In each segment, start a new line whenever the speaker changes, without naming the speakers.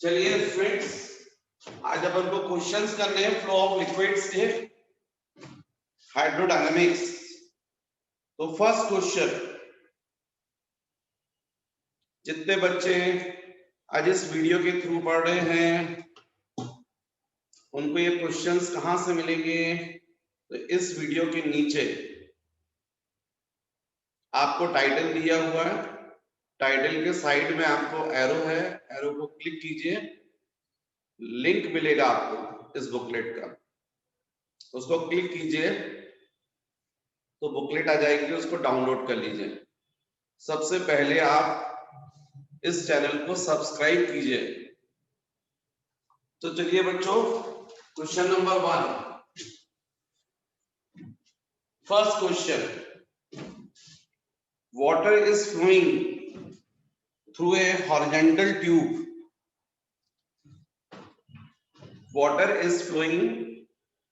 चलिए फ्रेंड्स, आज अपन को क्वेश्चंस करने हैं फ्लो ऑफ लिक्विड्स के हाइड्रोडायनामिक्स। तो फर्स्ट क्वेश्चन, जितने बच्चे आज इस वीडियो के थ्रू पढ़ रहे हैं उनको ये क्वेश्चंस कहां से मिलेंगे? तो इस वीडियो के नीचे आपको टाइटल दिया हुआ है, टाइटल के साइड में आपको एरो है, एरो को क्लिक कीजिए, लिंक मिलेगा आपको इस बुकलेट का, उसको क्लिक कीजिए तो बुकलेट आ जाएगी, उसको डाउनलोड कर लीजिए। सबसे पहले आप इस चैनल को सब्सक्राइब कीजिए। तो चलिए बच्चों, question number 1, first question, water is flowing through a horizontal tube. Water is flowing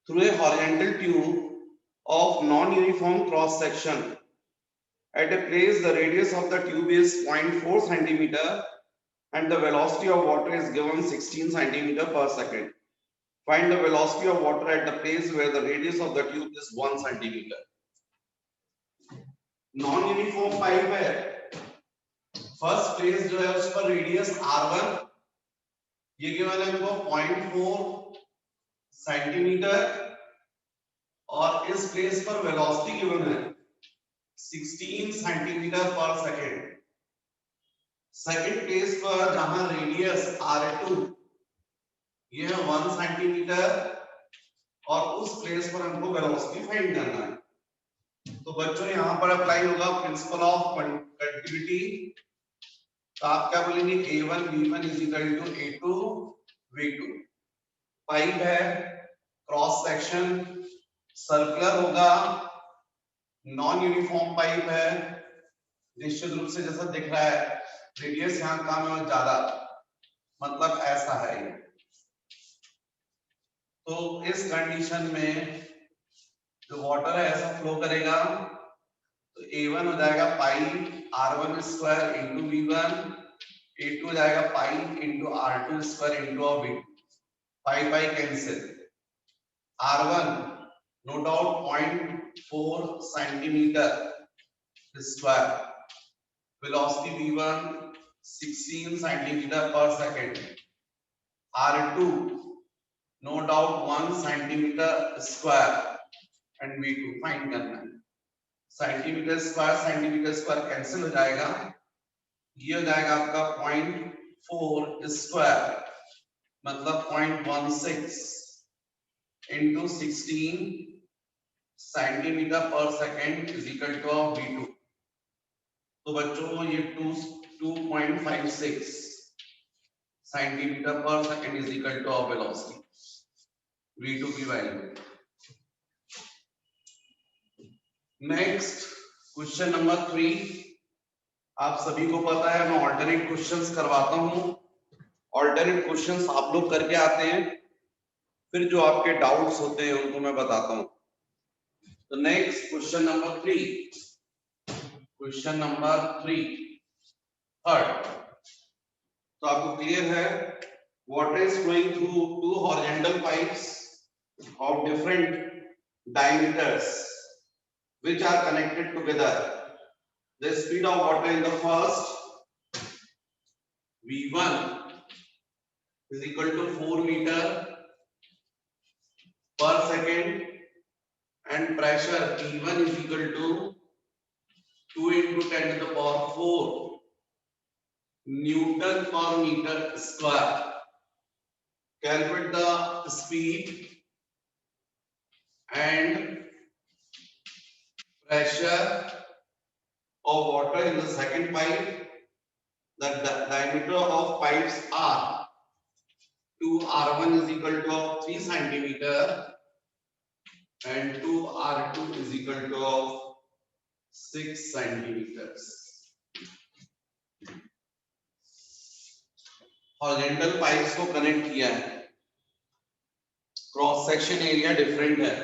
through a horizontal tube of non-uniform cross section. At a place, the radius of the tube is 0.4 centimeter and the velocity of water is given 16 centimeter per second. Find the velocity of water at the place where the radius of the tube is 1 centimeter. Non-uniform pipe है, first place जो है उस पर radius r1 ये given है हमको 0.4 centimetre और इस प्लेस पर वेलोसिटी गिवन है 16 centimetre per second. Second place पर जहां रेडियस r2 ये है 1 सेंटीमीटर और उस प्लेस पर हमको वेलोसिटी फाइंड करना है। तो बच्चों यहां पर अप्लाई होगा प्रिंसिपल ऑफ कंटिन्यूटी। तो आप क्या बोलेंगे, a1 b1 is equal to a2 v2। Pipe है, क्रॉस सेक्शन सर्कुलर होगा, नॉन यूनिफॉर्म पाइप है, निश्चित रूप से जैसा दिख रहा है रेडियस यहाँ कम है और ज्यादा, मतलब ऐसा है ये। तो इस कंडीशन में जो वाटर है ऐसा फ्लो करेगा, तो a1 हो जाएगा पाई r1 square into v1, a2 हो जाएगा pi into r2 square into v2, pi pi cancel, r1 no doubt 0.4 centimetre square, velocity v1 16 centimetre per second, r2 no doubt 1 centimetre square and v2 find करना है। Centimetre square cancel हो जाएगा, ये हो जाएगा आपका 0.4 स्क्वायर मतलब 0.16 into 16 centimetre per second is equal to v2। तो बच्चों ये 2.56 centimetre per second is equal to velocity, v2 की वैल्यू। नेक्स्ट क्वेश्चन नंबर 3, आप सभी को पता है मैं ऑल्टरनेट क्वेश्चंस करवाता हूं, ऑल्टरनेट क्वेश्चंस आप लोग करके आते हैं, फिर जो आपके डाउट्स होते हैं उनको मैं बताता हूं। तो next question number 3, question number 3 third, तो आपको क्लियर है, water is flowing through two horizontal pipes of different diameters which are connected together. The speed of water in the first v1 is equal to 4 meter per second and pressure P1 is equal to 2 into 10 to the power 4 Newton per meter square. Calculate the speed and pressure of water in the second pipe. The diameter of pipes are 2r1 is equal to 3 centimeter and 2r2 is equal to 6 centimeters. Horizontal pipes को connect किया है, cross section area different है,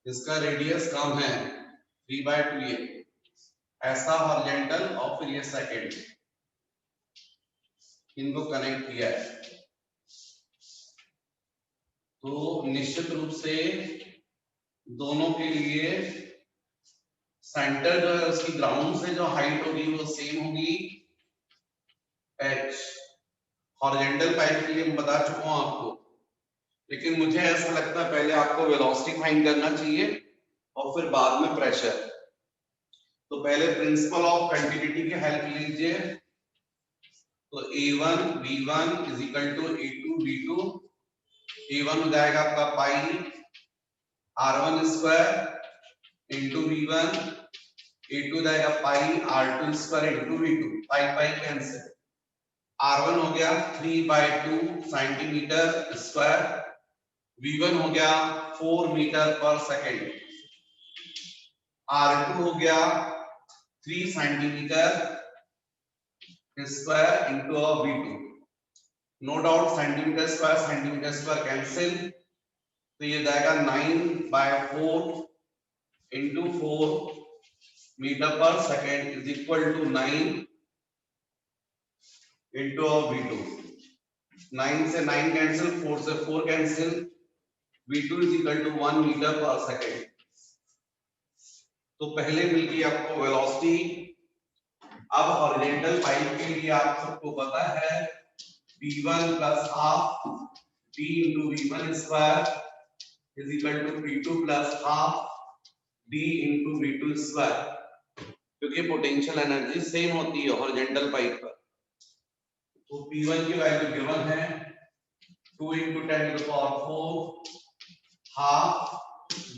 इसका radius कम है 3/2 ये ऐसा horizontal और फिर ये सेकेंड। इनको कनेक्ट किया है, तो निश्चित रूप से दोनों के लिए सेंटर जो है उसकी ग्राउंड से जो हाइट होगी वो सेम होगी h। हॉरिजॉन्टल पाइप के लिए मैं बता चुका हूं आपको, लेकिन मुझे ऐसा लगता है पहले आपको वेलोसिटी फाइंड करना चाहिए और फिर बाद में प्रेशर। तो पहले प्रिंसिपल ऑफ कंटिन्यूटी की हेल्प लीजिए। तो A1 V1 is equal to A2 V2। A1 हो जाएगा आपका पाई R1 square into V1, A2 हो जाएगा पाई R2 square into V2। Pi pi cancel, R1 हो गया 3/2 सेंटीमीटर स्क्वायर, V1 हो गया 4 मीटर पर सेकेंड, R2 हो गया 3 centimetre square into V2। No doubt centimetre square cancel, तो ये जाएगा 9/4 into 4 metre per second is equal to 9 into V2। 9 से 9 कैंसिल, 4 से 4 cancel, V2 is equal to 1 metre per second. तो पहले मिल गई आपको वेलोसिटी। अब हॉरिजॉन्टल पाइप के लिए आप सबको पता है P1 plus half P into V1 square is equal to P2 plus half D into V2 square, क्योंकि पोटेंशियल एनर्जी सेम होती है हॉरिजॉन्टल पाइप पर। तो P1 की वैल्यू गिवन है 2 into 10 to the power 4 half,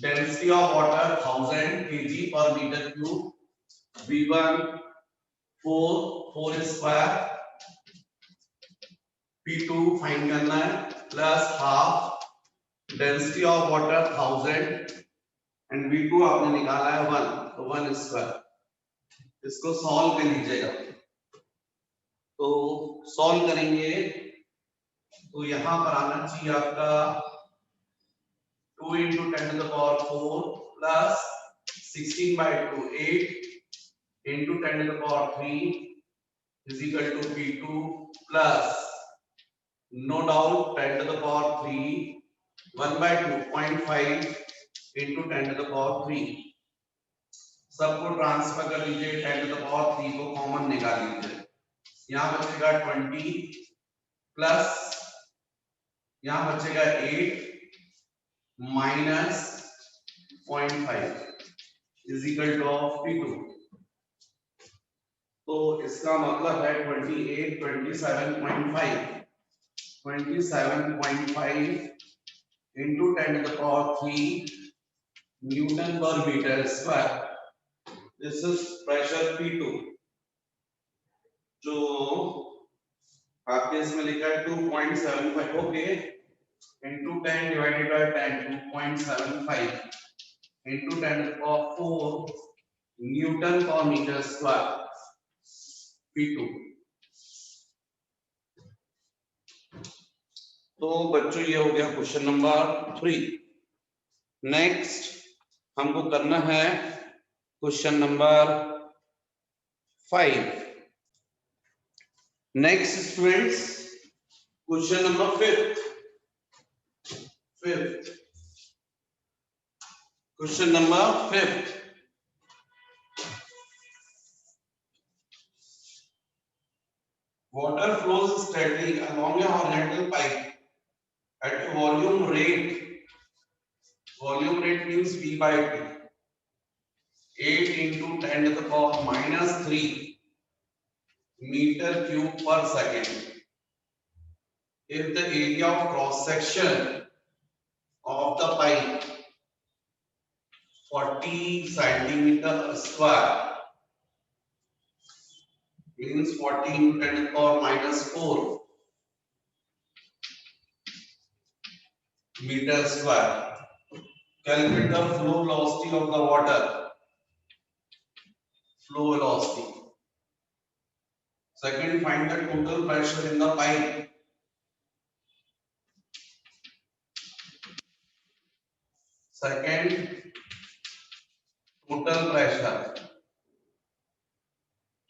density of water 1000 kg per metre cube, V1 4 square, P2 find करना है plus half, density of water 1000 and V2 आपने निकाला है 1, तो 1 स्क्वायर। इसको सॉल्व कर लीजिएगा। तो सॉल्व करेंगे तो यहां पर आना चाहिए आपका 2 into 10 to the power 4 plus 16/2 8 into 10 to the power 3 is equal to P2 plus no doubt 10 to the power 3 1/2 0.5 into 10 to the power 3। सबको ट्रांसफर कर लीजिए, 10 to the power 3 को कॉमन निकाल लीजिए, यहाँ बचेगा 20 प्लस यहाँ बचेगा 8 minus 0.5 is equal two of P2। तो इसका मतलब है 28 27.5 into 10 to the power 3 Newton per meter square। This is pressure P2 जो आपके इसमें लिखा है 2.75 okay into 10 divided by 10 2.75 into 10 to the power 4 Newton per meter square P2। तो बच्चों ये हो गया क्वेश्चन नंबर 3। नेक्स्ट हमको करना है question number 5। Next students question number 5th question number 5th। Water flows steadily along a horizontal pipe at volume rate. Volume rate means V by T. 8 into 10 to the power minus 3 meter cube per second. If the area of cross section of the pipe 40 centimeter square means 40 into 10 to the power minus 4 meter square. Calculate the flow velocity of the water. Flow velocity. Second, find the total pressure in the pipe. Second, total pressure.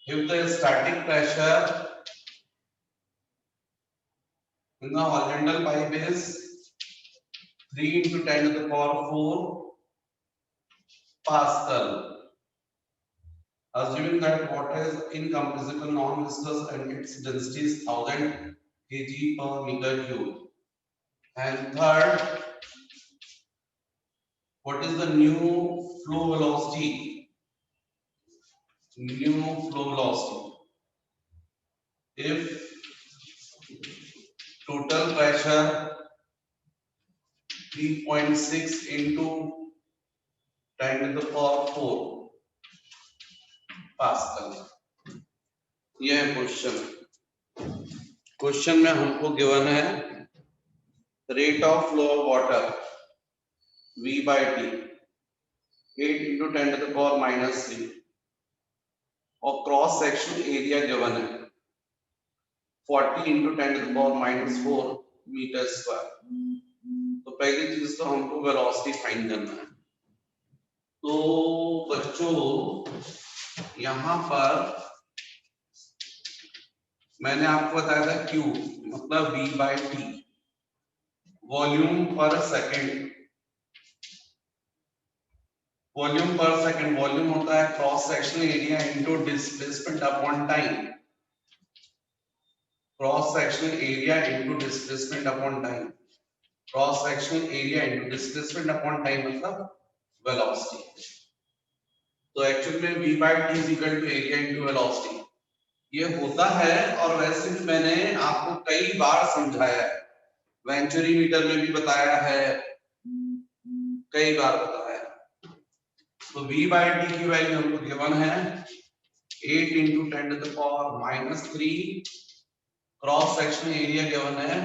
If the static pressure the horizontal pipe is 3 into 10 to the power 4 Pascal. Assuming that water is incompressible, non-viscous, and its density is 1000 kg per meter cube. And third, what is the new flow velocity? New flow velocity. If total pressure 3.6 into 10 to the power 4 Pascal. यह है question में हमको given है rate of flow of water V by T 8 into 10 to the power minus 3 और cross sectional area given है 40 into 10 to the power minus 4 metre square. तो पहली चीज तो हमको वेलोसिटी फाइंड करना है। तो बच्चों यहाँ पर मैंने आपको बताया था Q मतलब V by T वॉल्यूम पर सेकंड। वॉल्यूम होता है cross sectional area into displacement upon time. Cross sectional area into displacement upon time. Cross sectional area into displacement upon time मतलब वेलोसिटी। तो एक्चुअली में V by T is equal to area into velocity ये होता है। और वैसे भी मैंने आपको कई बार समझाया है, वेंचुरी मीटर में भी बताया है, कई बार बताया। तो V by T की वैल्यू हमको गिवन है 8 into 10 to the power minus 3 cross sectional area given है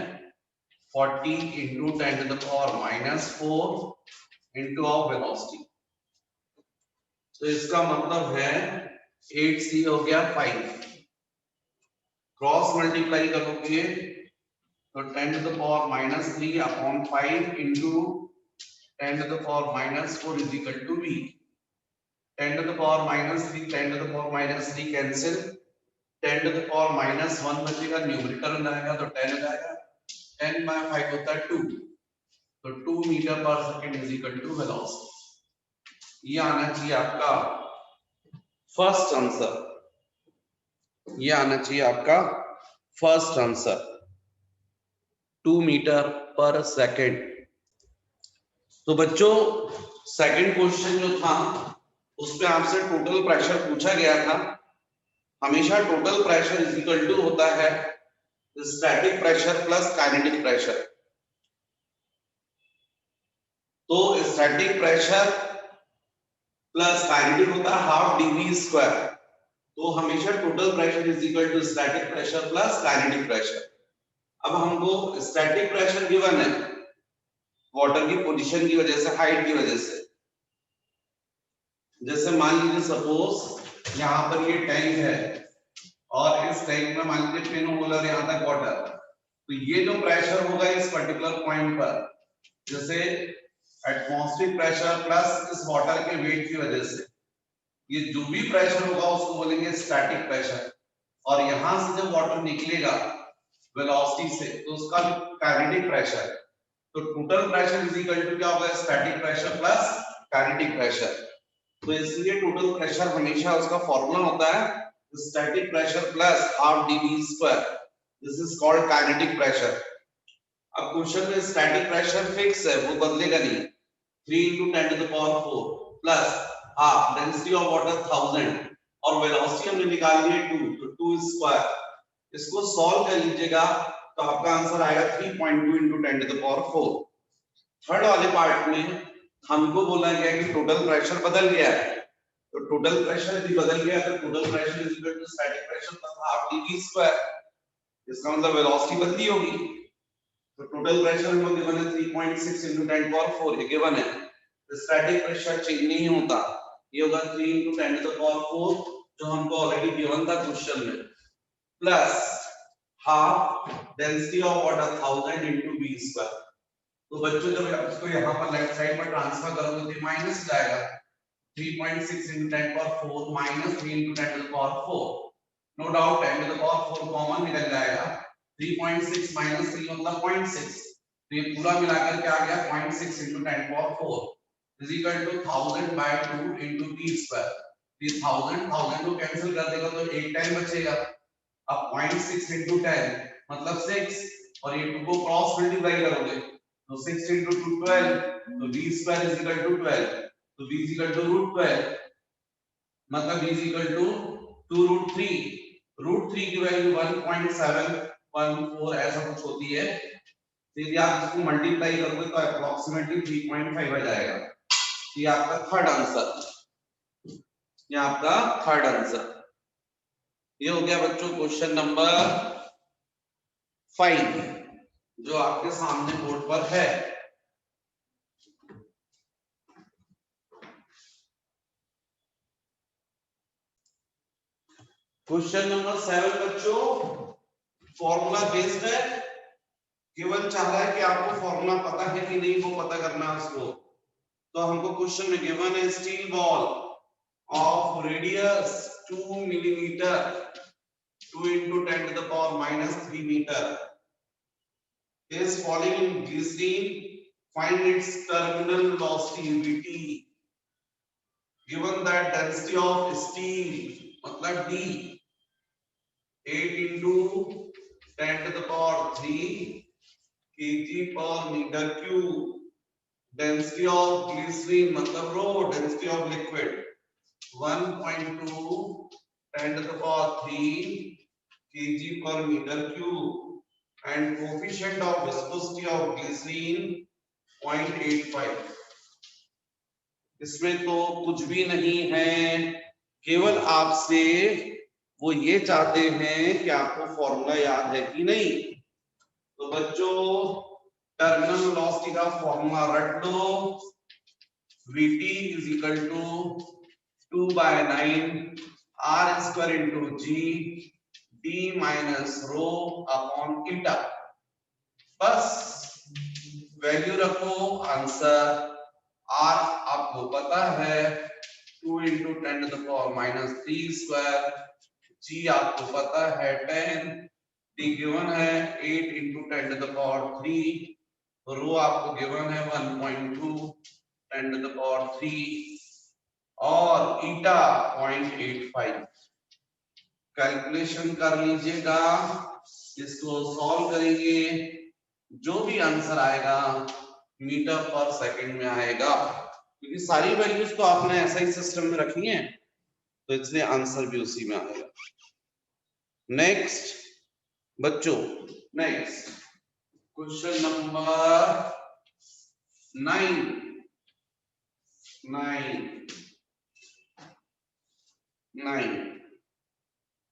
40 into 10 to the power minus 4 into of velocity. तो इसका मतलब है 8C हो गया 5 क्रॉस मल्टीप्लाई करोगे तो 10 to the power minus 3 upon 5 into 10 to the power minus 4 is equal to V। 10 to the power minus 3 10 to the power minus 3 cancel 10 to the power minus 1 बचेगा numerator में आएगा तो 10 हो जाएगा 10 by 5 होता है 2 तो 2 metre per second is equal to velocity. ये आना चाहिए आपका फर्स्ट आंसर। ये आना चाहिए आपका first answer 2 metre per second. तो बच्चों सेकंड क्वेश्चन जो था उसमें आपसे टोटल प्रेशर पूछा गया था। हमेशा total pressure is equal to होता है static pressure plus kinetic pressure. तो स्टैटिक प्रेशर प्लस काइनेटिक होता है हाफ dV स्क्वायर। तो हमेशा total pressure is equal to static pressure plus kinetic pressure. अब हमको स्टैटिक प्रेशर गिवन है वाटर की पोजीशन की वजह से, हाइट की वजह से। जैसे मान लीजिए सपोज यहाँ पर ये टैंक है और इस टैंक में मान लीजिए पिन होल्डर यहाँ तक वाटर, तो ये जो प्रेशर होगा इस पर्टिकुलर पॉइंट पर, जैसे एटमॉस्फेरिक प्रेशर प्लस इस वाटर के वेट की वजह से ये जो भी प्रेशर होगा उसको बोलेंगे स्टैटिक प्रेशर। और यहाँ से जब वाटर निकलेगा वेलोसिटी से तो उसका काइनेटिक प्रेशर। तो total pressure is equal to क्या होगा static pressure plus kinetic pressure. तो इसलिए टोटल प्रेशर हमेशा उसका फॉर्मूला होता है static pressure plus half dV square. This is called kinetic pressure. अब क्वेश्चन में स्टैटिक प्रेशर फिक्स है, वो बदलेगा नहीं। 3 into 10 to the power 4 plus half density of water 1000 और वेलोसिटी हमने निकाली है 2 तो 2 स्क्वायर। इसको सॉल्व कर लीजिएगा तो आपका आंसर आएगा 3.2 into 10 to the power 4। Third वाले पार्ट में हमको बोला गया कि टोटल प्रेशर बदल गया है। तो टोटल प्रेशर यदि बदल गया तो total pressure is equal to static pressure plus half dV square. इसका मतलब वेलोसिटी बदली होगी। तो टोटल प्रेशर हमको गिवन है 3.6 into 10 power 4 ये गिवन है। तो स्टैटिक प्रेशर चेंज नहीं होता, ये होगा 3 into 10 to the power 4 जो हमको ऑलरेडी गिवन था क्वेश्चन में, plus half density of water 1000 into V square. तो बच्चों जब इसको यहाँ पर लेफ्ट साइड पर ट्रांसफर करोगे तो माइनस जाएगा 3.6 into 10 power 4 minus 3 into 10 to the power 4। No doubt 10 to the power 4 common निकल जाएगा 3.6 माइनस 3 मतलब 0.6, तो ये पूरा मिलाकर के आ गया 0.6 into 10 power 4 is equal to 1000 by 2 into t square। ये 1000 को कैंसिल कर देगा तो एक 10 बचेगा। अब 0.6 into 10 मतलब 6 और ये 2 को क्रॉस मल्टीप्लाई करोगे तो 6 into 2 12, तो v square is equal to 12, तो v is equal to root 12 मतलब v is equal to 2 root 3, root 3 की वैल्यू 1.714 ऐसा कुछ होती है, तो यदि आप इसको मल्टीप्लाई करोगे तो अप्रोक्सीमेटली 3.5 आ जाएगा। ये आपका थर्ड आंसर, ये आपका थर्ड आंसर। ये हो गया बच्चों क्वेश्चन नंबर 5 जो आपके सामने बोर्ड पर है। क्वेश्चन नंबर 7 बच्चों फॉर्मूला बेस्ड है, केवल चाह रहा है कि आपको फॉर्मूला पता है कि नहीं वो पता करना है उसको। तो हमको क्वेश्चन में गिवन है steel ball of radius 2 millimetre 2 into 10 to the power minus 3 meter is falling in glycerine, find its terminal velocity Vt, given that density of steel मतलब D 8 into 10 to the power 3 kg per meter cube, density of glycerine मतलब rho density of liquid 1.2 10 to the power 3 kg per meter cube and coefficient of viscosity of glycerine 0.85। इसमें तो कुछ भी नहीं है, केवल आपसे वो ये चाहते हैं कि आपको फॉर्मूला याद है कि नहीं। तो बच्चों टर्मिनल वेलोसिटी का फॉर्मूला रट लो, Vt is equal to 2 by 9 r square into g d minus rho upon eta। बस वैल्यू रखो, आंसर r आपको पता है 2 into 10 to the power minus 3 square, g आपको पता है 10, d गिवन है 8 into 10 to the power 3, रो आपको गिवन है 1.2 10 to the power 3 और ईटा 0.85। कैलकुलेशन कर लीजिएगा, इसको सॉल्व करेंगे, जो भी आंसर आएगा मीटर पर सेकंड में आएगा, क्योंकि सारी वैल्यूज तो आपने ऐसा ही सिस्टम में रखी हैं तो इसलिए आंसर भी उसी में आएगा। नेक्स्ट बच्चों, next question number 9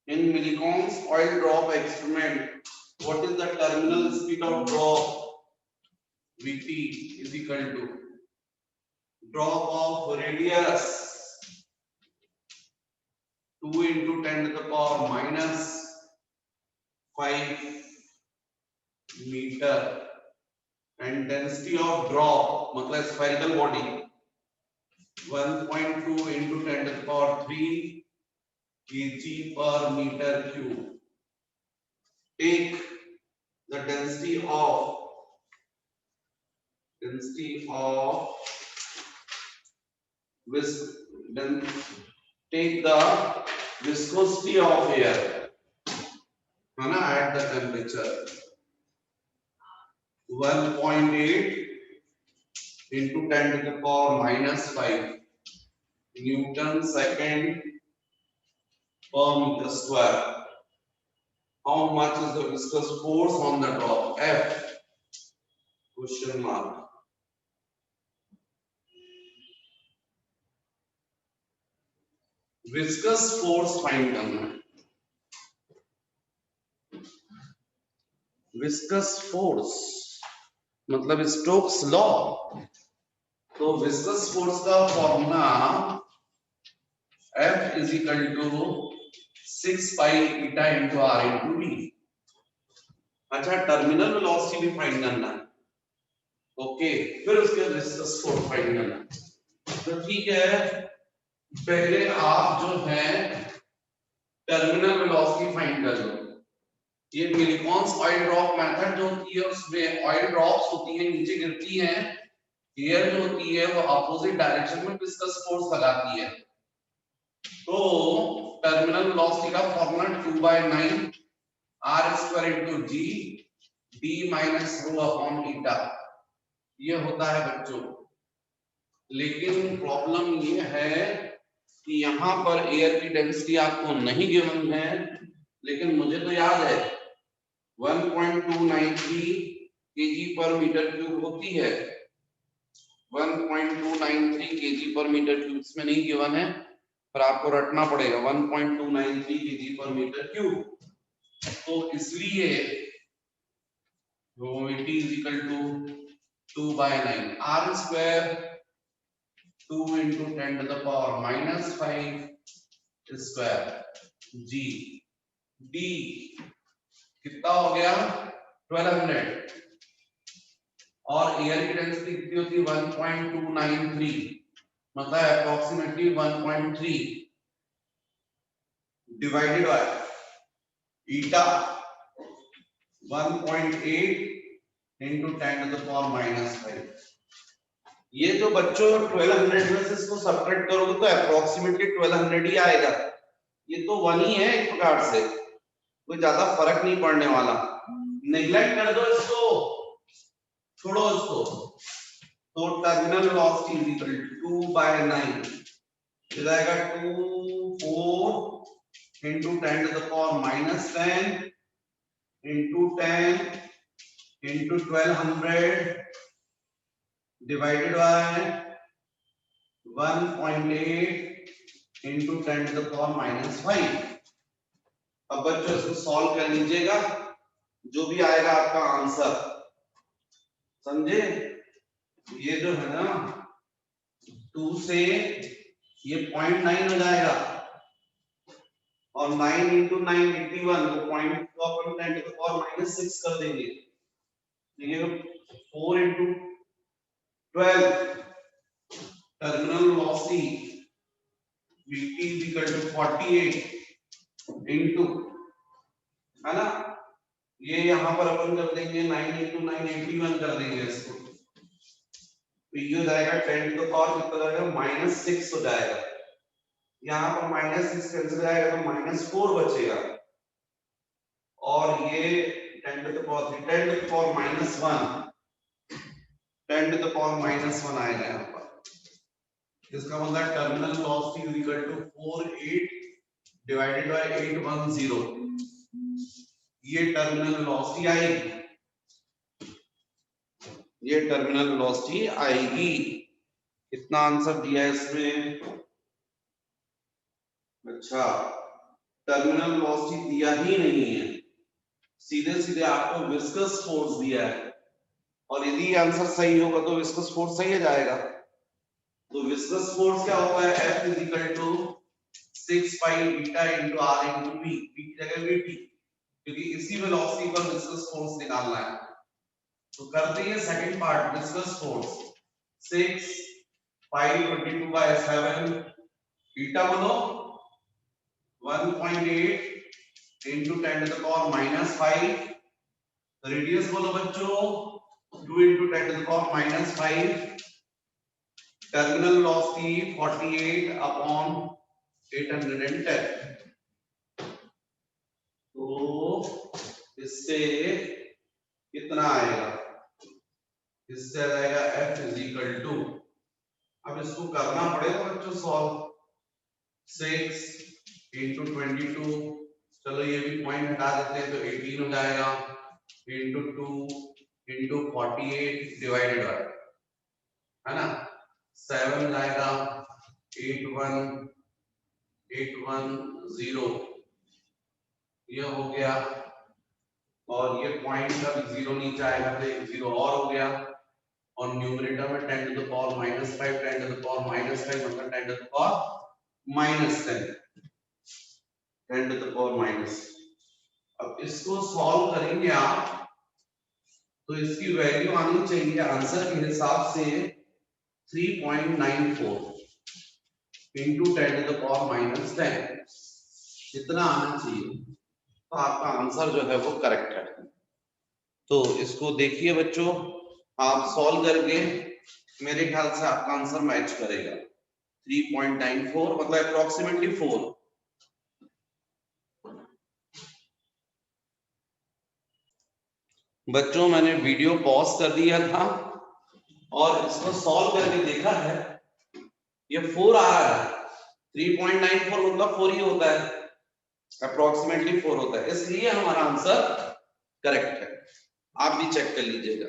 in Millikan's oil drop experiment, what is the terminal speed of drop? Vt is equal to drop of radius 2 into 10 to the power minus 5 meter and density of drop मतलब spherical body 1.2 into 10 to the power 3 kg per meter cube। Take the density of then take the viscosity of air है ना at the temperature 1.8 into 10 to the power minus 5 Newton second per meter square। How much is the viscous force on the drop? F question mark। Viscous force find करना है। Viscous force मतलब Stokes law, तो viscous force का formula F is equal to 6 pi eta into R into V. अच्छा terminal velocity भी find करना है, okay, फिर उसके विस्कस फोर्स फाइंड करना है। तो ठीक है, पहले आप जो है टर्मिनल वेलोसिटी फाइंड कर लो।
ये मिलिकॉन्स ऑयल ड्रॉप मेथड जो होती है उसमें ऑयल ड्रॉप्स होती है नीचे गिरती हैं, एयर जो होती है वो अपोजिट डायरेक्शन में विस्कस फोर्स लगाती है। तो टर्मिनल वेलोसिटी का formula 2/9 r square into g d minus rho upon theta ये होता है बच्चों। लेकिन प्रॉब्लम ये है कि यहाँ पर एयर की डेंसिटी आपको नहीं गिवन है, लेकिन मुझे तो याद है 1.293 kg पर मीटर क्यूब होती है, 1.293 kg पर मीटर क्यूब इसमें नहीं गिवन है, पर आपको रटना पड़ेगा 1.293 kg पर मीटर क्यूब। तो इसलिए Vt is equal to 2/9 r square 2 into 10 to the power minus 5 square g d कितना हो गया 1200 और एयर की डेंसिटी कितनी होती है 1.293 मतलब approximately 1.3 divided by eta 1.8 into 10 to the power minus 5। ये जो बच्चों 1200 में से इसको सब्ट्रैक्ट करोगे तो अप्रोक्सीमेटली 1200 ही आएगा। ये तो 1 ही है एक प्रकार से, कोई ज्यादा फर्क नहीं पड़ने वाला। नेग्लेक्ट कर दो इसको, छोड़ो इसको। तो terminal velocity is equal to 2/9 हो जाएगा 24 into 10 to the power minus 10 into 10 into 1200 divided by 1.8 into 10 to the power minus 5। अब बच्चों इसको सॉल्व कर लीजिएगा, जो भी आएगा आपका आंसर, समझे। ये जो है ना 2 से ये 0.9 हो जाएगा और 9 into 9 81 तो 0.10 to the power minus 6 कर देंगे। देखिए 4 into 12 terminal velocity Vt is equal to 48 into है ना, ये यहाँ पर अपन कर देंगे 9 into 9 81 कर देंगे इसको, तो ये हो जाएगा 10 to the power कितना जाएगा -6 हो जाएगा। यहाँ पर -6 कैंसिल जाएगा तो -4 बचेगा और ये 10 to the power 3 10 to the power -1 10 to the power -1 आएगा यहाँ पर। इसका मतलब terminal velocity is equal to 48 divided by 810। ये टर्मिनल वेलोसिटी आएगी, ये टर्मिनल वेलोसिटी आएगी। कितना आंसर दिया है इसमें? अच्छा, टर्मिनल वेलोसिटी दिया ही नहीं है, सीधे सीधे आपको विस्कस फोर्स दिया है, और यदि आंसर सही होगा तो विस्कस फोर्स सही हो जाएगा। तो विस्कस फोर्स क्या होता है? F is equal to 6 pi beta into r into v, v की जगह vt, क्योंकि इसी वेलोसिटी पर विस्कस फोर्स निकालना है। तो करते हैं सेकंड पार्ट, विस्कस फोर्स 6 पाई 22/7 बीटा बोलो 1.8 into 10 to the power -5, radius बोलो बच्चों 2 into 10 to the power -5, terminal velocity 48 upon 810। तो इससे कितना आएगा? इससे आ जाएगा F इज इक्वल टू, अब इसको करना पड़ेगा बच्चों सॉल्व, 6 into 22, चलो ये भी पॉइंट हटा देते हैं तो 18 हो जाएगा, into 2 into 48 डिवाइडेड बाय, है ना, 7 जाएगा 810, ये हो गया, और ये पॉइंट का भी 0 नीचे आएगा तो एक 0 और हो गया, और न्यूमरेटर में 10 to the power -5 10 to the power -5 मतलब 10 to the power -10 10 to the power -। अब इसको सॉल्व करेंगे आप तो इसकी वैल्यू आनी चाहिए आंसर के हिसाब से 3.94 into 10 to the power -10, इतना आना चाहिए। तो आपका आंसर जो है वो करेक्ट है। तो इसको देखिए बच्चों, आप सॉल्व करके मेरे ख्याल से आपका आंसर मैच करेगा। 3.94 मतलब अप्रोक्सीमेटली 4। बच्चों मैंने वीडियो पॉज कर दिया था और इसको सॉल्व करके देखा है, ये 4 आ रहा है। 3.94 मतलब 4 ही होता है, अप्रोक्सीमेटली 4 होता है, इसलिए हमारा आंसर करेक्ट है। आप भी चेक कर लीजिएगा।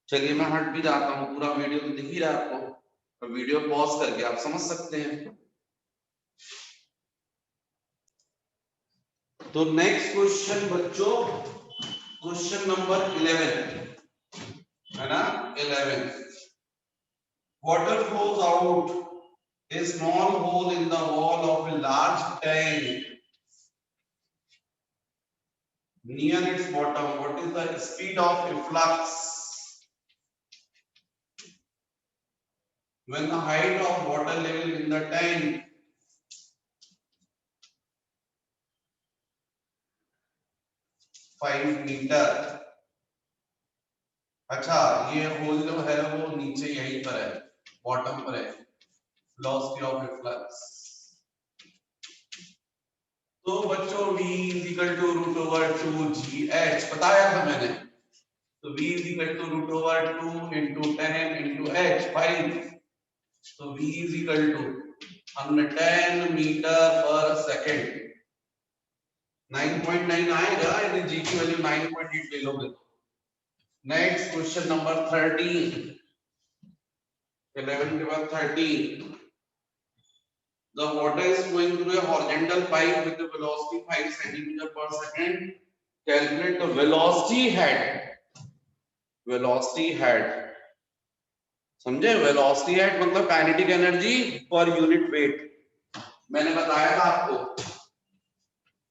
चलिए मैं हट भी जाता हूँ, पूरा वीडियो तो दिख ही रहा है आपको, तो वीडियो पॉज करके आप समझ सकते हैं। तो नेक्स्ट क्वेश्चन बच्चों, क्वेश्चन नंबर 11 है ना, 11। Water flows out a small hole in the wall of a large tank near its bottom. What is the speed of efflux when the height of water level in the tank meter? अच्छा, ये whole जो है वो नीचे यहीं पर है, bottom पर है, वेलोसिटी ऑफ इफ्लक्स। तो बच्चों v is equal to root over 2gh बताया था मैंने, तो v is equal to root over 2 into 10 into h 5, तो v is equal to हमने 10 मीटर पर सेकेंड 9.9 आएगा, यानी g की वैल्यू 9.8 ले लोगे। नेक्स्ट क्वेश्चन नंबर 13, 11 के बाद 13। The water is flowing through a horizontal pipe with a velocity 5 centimeter per second. Calculate the velocity head. Velocity head, समझे? Velocity head मतलब kinetic energy per unit weight. मैंने बताया था आपको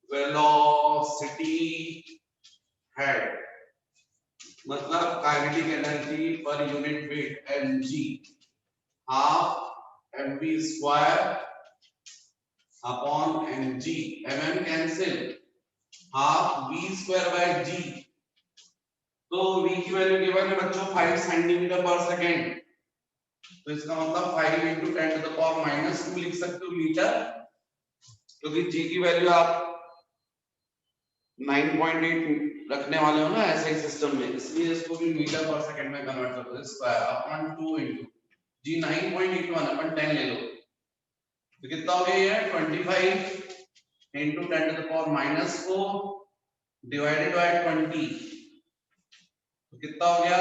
वेलोसिटी हेड मतलब kinetic energy per unit weight mg, half mv square upon mg, mm cancel, half v square by g। तो v की value given है बच्चों 5 सेंटीमीटर पर सेकेंड, तो इसका मतलब 5 into 10 to the power -2 लिख सकते हो मीटर, क्योंकि g की वैल्यू आप 9.8 रखने वाले हो ना ऐसे ही सिस्टम में, इसलिए इसको भी मीटर पर सेकंड में कन्वर्ट कर दो, स्क्वायर अपॉन 2 into जी 9.81 अपन 10 ले लो, तो कितना हो गया ये 25 into 10 to the power -4 divided by 20, तो कितना हो गया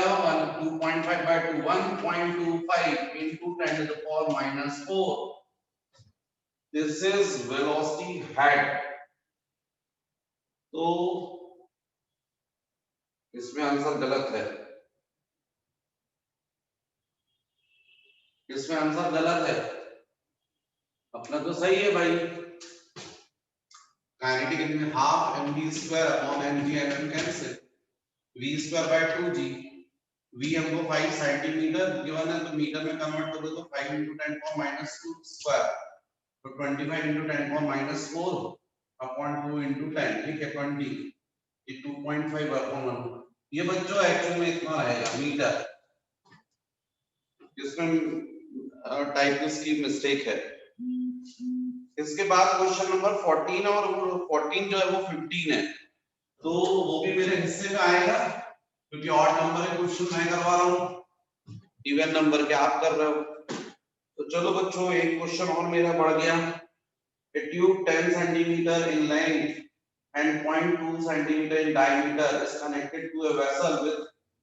2.5 by 2 1.25 into 10 to the power -4। This is velocity head. तो इसमें आंसर गलत है, इसमें आंसर गलत है, अपना तो सही है भाई। Kinetic energy half mv square upon mg mm cancel, v square by 2g, v हमको 5 सेंटीमीटर गिवन है, तो मीटर में कन्वर्ट करोगे तो 5 into 10 power -2 स्क्वायर, तो 25 into 10 power -4 अपॉन 2 into 10, ठीक है 20, ये 2.5 अपॉन 1। ये बच्चों एक्चुअल में इतना रहेगा मीटर, इसमें टाइप की मिस्टेक है। इसके बाद क्वेश्चन नंबर 14 और 14 जो है वो 15 है, तो वो भी मेरे हिस्से में आएगा, क्योंकि ऑड नंबर के क्वेश्चन मैं करवा रहा हूँ, इवन नंबर के आप कर रहे हो। तो चलो बच्चों एक क्वेश्चन और मेरा बढ़ गया। A tube 10 centimeter in length and 0.2 centimeter in diameter is connected to a vessel with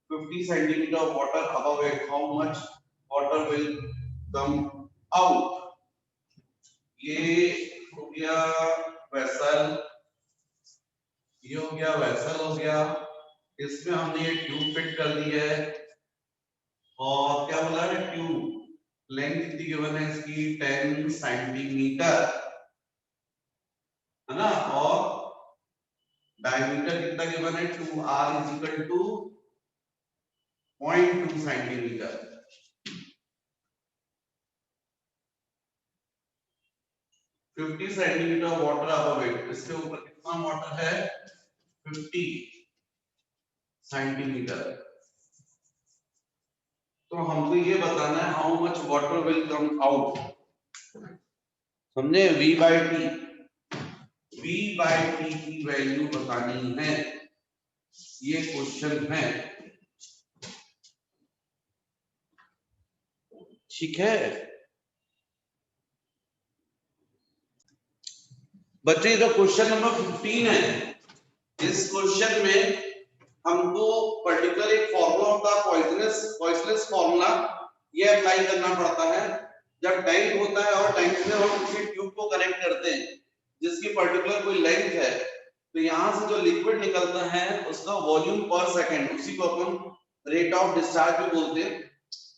50 centimeter of water above it. How much water will come out? ये हो गया वेसल, ये हो गया वेसल हो गया, इसमें हमने ये ट्यूब फिट कर दी है, और क्या बोला है ट्यूब लेंथ कितनी गिवन है इसकी 10 सेंटीमीटर है ना, और डायमीटर कितना गिवन है 2r is equal to 0.2 centimetre. 50 centimetre water above it, इसके ऊपर कितना वाटर है 50 सेंटीमीटर। तो हमको ये बताना है how much water will come out, समझे? V बाई टी की वैल्यू बतानी है, ये क्वेश्चन है, ठीक है बच्चे? जो क्वेश्चन नंबर 15 है, इस क्वेश्चन में हमको पर्टिकुलर एक फॉर्मूला होता है पॉइसनेस फॉर्मूला, ये अप्लाई करना पड़ता है। जब टैंक होता है और टैंक में हम किसी ट्यूब को कनेक्ट करते हैं जिसकी पर्टिकुलर कोई लेंथ है, तो यहाँ से जो लिक्विड निकलता है उसका वॉल्यूम पर सेकंड, उसी को अपन रेट ऑफ डिस्चार्ज भी बोलते हैं।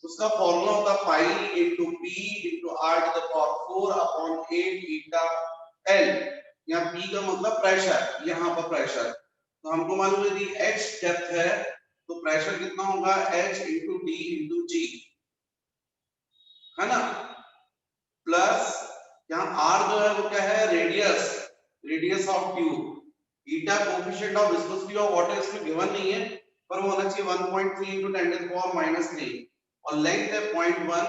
उसका फॉर्मूला होता है pi into P into r to the power 4 upon 8 eta l। यहाँ p का मतलब प्रेशर, यहाँ पर प्रेशर, तो हमको मालूम है कि h डेप्थ है तो प्रेशर कितना होगा h into d into g, है ना? प्लस यहाँ r जो है वो क्या है radius of tube, eta coefficient of viscosity of water इसमें गिवन नहीं है पर वो होना चाहिए 1.3 इनटू 10 टू द पावर -3 और लेंथ है 0.1,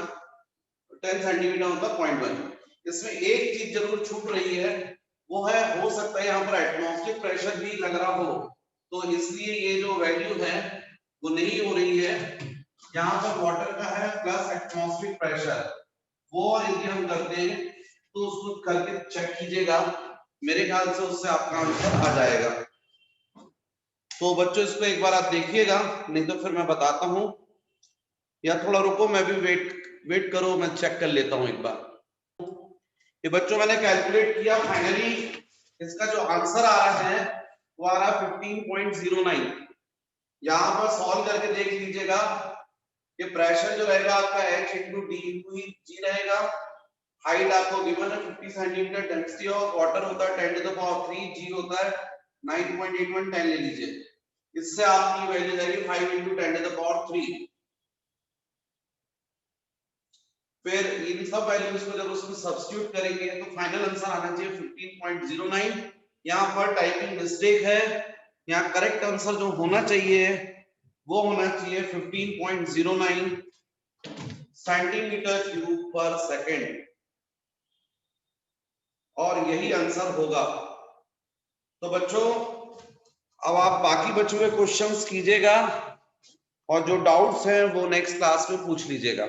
10 सेंटीमीटर मतलब 0.1। इसमें एक चीज जरूर छूट रही है, वो है हो सकता है यहाँ पर एटमॉस्फेरिक प्रेशर भी लग रहा हो, तो इसलिए ये जो वैल्यू है वो नहीं हो रही है। यहाँ पर वाटर का है प्लस एटमॉस्फेरिक प्रेशर, वो और यदि हम करते हैं तो उसको करके चेक कीजिएगा, मेरे ख्याल से उससे आपका आंसर आ जाएगा। तो बच्चों इसको एक बार आप देखिएगा, नहीं तो फिर मैं बताता हूँ, या थोड़ा रुको, मैं भी वेट करो, मैं चेक कर लेता हूँ एक बार। ये बच्चों मैंने कैलकुलेट किया, फाइनली इसका जो आंसर आ रहा है वो आ रहा है 15.09। यहाँ पर सॉल्व करके देख लीजिएगा कि प्रेशर जो रहेगा आपका h इंटू डी इंटू जी रहेगा, हाइट आपको गिवन है 50 सेंटीमीटर, डेंसिटी ऑफ वाटर होता है 10 टू द पावर 3, जी होता है 9.81, 10 ले लीजिए, इससे आपकी वैल्यू जाएगी 5 इंटू 10 टू द पावर 3। फिर इन सब वैल्यूज को जब उसमें सब्स्टिट्यूट करेंगे तो फाइनल आंसर आना चाहिए 15.09। यहाँ पर टाइपिंग मिस्टेक है, यहाँ करेक्ट आंसर जो होना चाहिए वो होना चाहिए 15.09 सेंटीमीटर क्यूब पर सेकंड, और यही आंसर होगा। तो बच्चों अब आप बाकी बच्चों के क्वेश्चंस कीजिएगा और जो डाउट्स हैं वो नेक्स्ट क्लास में पूछ लीजिएगा।